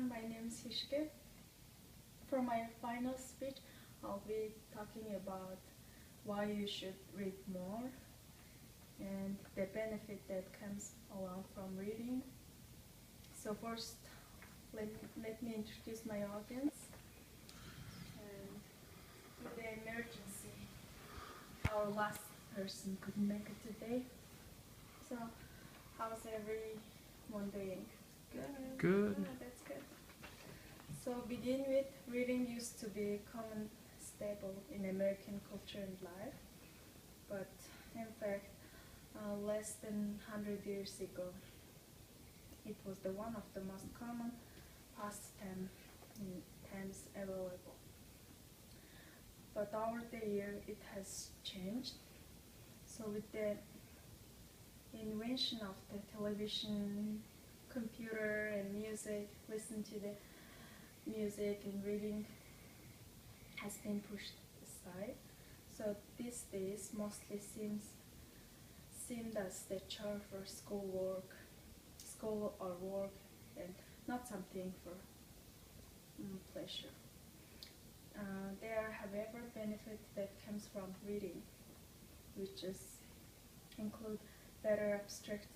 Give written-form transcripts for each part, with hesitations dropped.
everyone, my name is Hishke. For my final speech, I'll be talking about why you should read more and the benefit that comes along from reading. So first, let me introduce my audience. And with the emergency, our last person couldn't make it today. So how's everyone doing? Good. That's good. So begin with, reading used to be common staple in American culture and life, but in fact, less than 100 years ago, it was the one of the most common pastimes available. But over the year, it has changed. So with the invention of the television, computer, and music, listen to the music and reading has been pushed aside. So these days mostly seemed as the chore for school or work, and not something for pleasure. There are, however, benefits that comes from reading, which include better abstract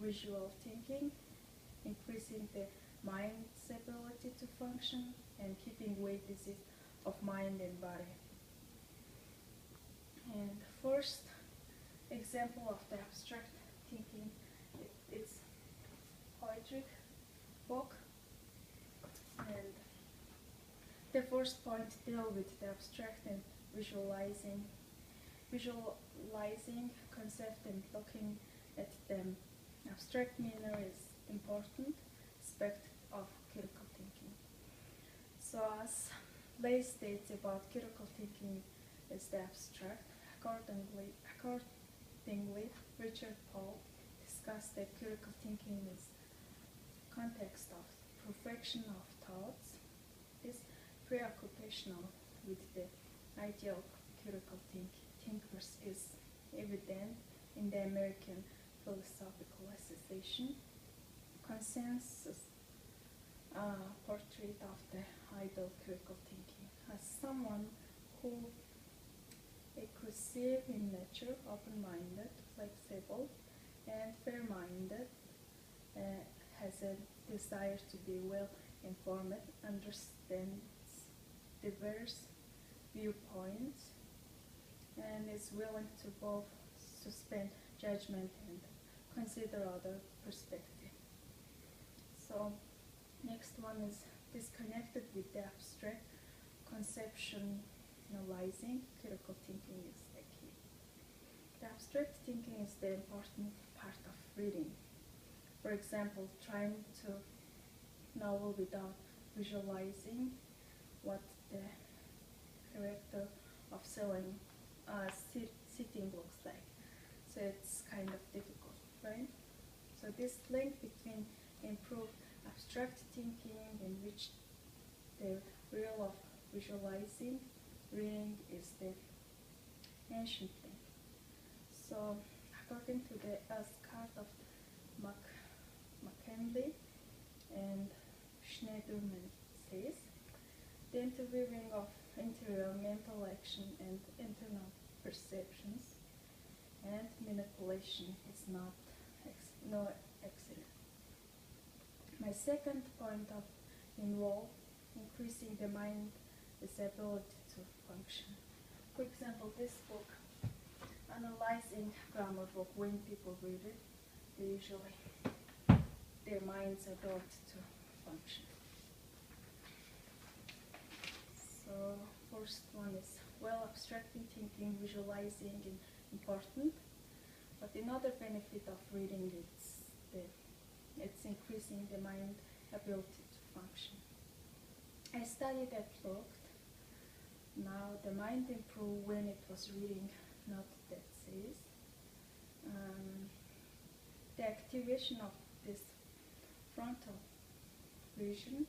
visual thinking, increasing the mind's ability to function, and keeping weight disease of mind and body. And first example of the abstract thinking, it's poetry book. And the first point deal with the abstract and visualizing concept and looking at them. Abstract manner is important aspect of critical thinking. So as Lay states about critical thinking is the abstract. Accordingly, Richard Paul discussed that critical thinking is context of perfection of thoughts. This preoccupational with the idea of critical thinkers is evident in the American Philosophical Association consensus portrait of the ideal critical thinking as someone who inclusive in nature, open-minded, flexible, and fair-minded, has a desire to be well-informed, understands diverse viewpoints, and is willing to both suspend judgment and consider other perspectives. So next one is disconnected with the abstract conceptualizing critical thinking is the key. The abstract thinking is the important part of reading. For example, trying to novel without visualizing what the character of sitting looks like. So it's kind of difficult, right? So this link between improved abstract thinking in which the real of visualizing reading is the ancient link. So according to the Ascart of McKinley and Schneiderman says, the interweaving of interior mental action and internal perceptions and manipulation is no accident. My second point of involve increasing the mind's ability to function. For example, this book, analyzing grammar book, when people read it, they usually their mind's ability to function. So first one is abstracting thinking, visualizing is important, but another benefit of reading it's increasing the mind ability to function. I studied at Lucht. Now the mind improved when it was reading, not that says. The activation of this frontal region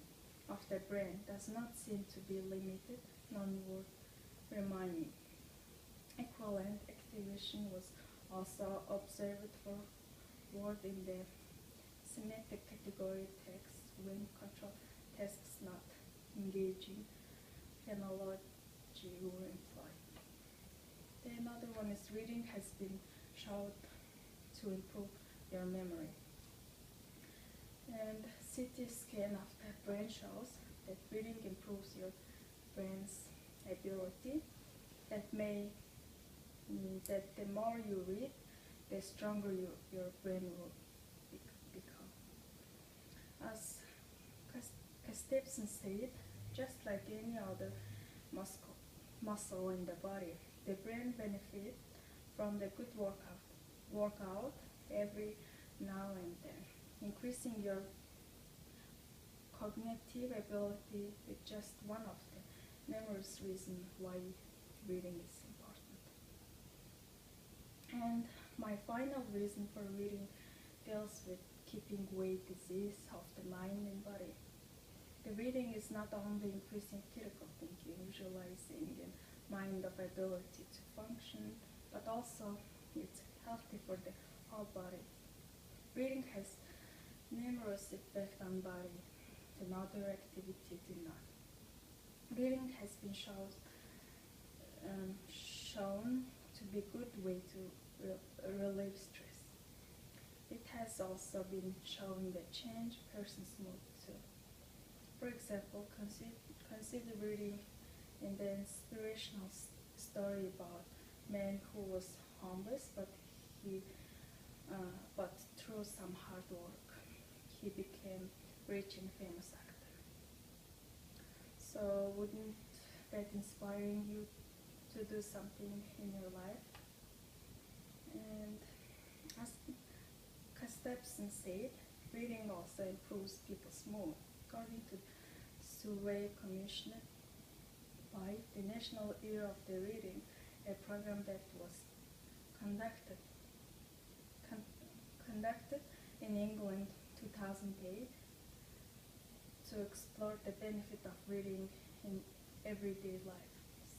of the brain does not seem to be limited non-word reminding. Equivalent activation was also observed for word in the semantic category text when control engaging technology or employ. The another one is reading has been shown to improve your memory. And CT scan of the brain shows that reading improves your brain's ability. That may mean that the more you read, the stronger your brain will become. As Stephen said, just like any other muscle in the body, the brain benefits from the good workout every now and then, increasing your cognitive ability is just one of the numerous reasons why reading is important. And my final reason for reading deals with keeping weight disease of the mind and body. The reading is not only increasing critical thinking, visualizing, and mind of ability to function, but also it's healthy for the whole body. Reading has numerous effects on body and other activity do not. Reading has been shown to be a good way to relieve stress. It has also been shown that change person's mood too. For example, consider reading in the inspirational story about a man who was homeless, but through some hard work, he became rich and famous actor. So wouldn't that inspiring you to do something in your life? And as Stephen said, reading also improves people's mood. According to survey commissioned by the National Year of the Reading, a program that was conducted in England 2008 to explore the benefit of reading in everyday life.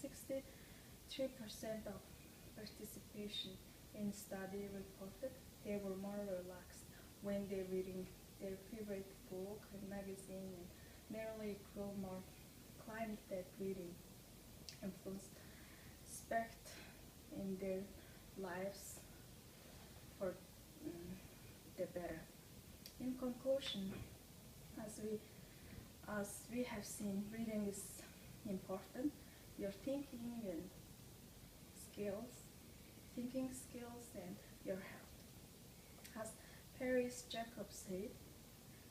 63% of participation in study reported they were more relaxed when they're reading their favorite book and magazine, and nearly equal more claimed that reading influenced aspect in their lives for the better. In conclusion, as we have seen, reading is important. Your thinking skills and your health. As Paris Jacobs said,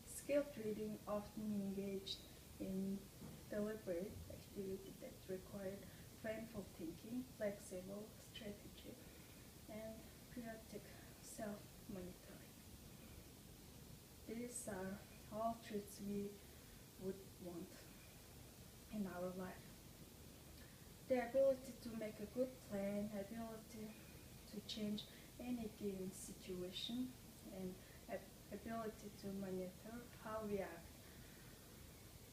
skilled reading often engaged in deliberate activity that required mindful thinking, flexible strategy, and periodic self-monitoring. These are all traits we would want in our life. The ability to make a good plan, ability to change any given situation, and ability to monitor how we act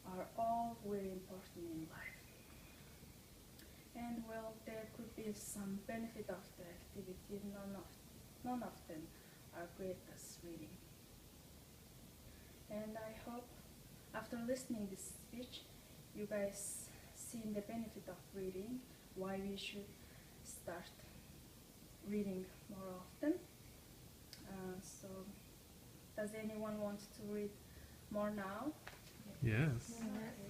are all very important in life. And well, there could be some benefit of the activity, none of them are great as reading. And I hope after listening this speech, you guys seen the benefit of reading, why we should start reading more often. So, does anyone want to read more now? Yes. Okay.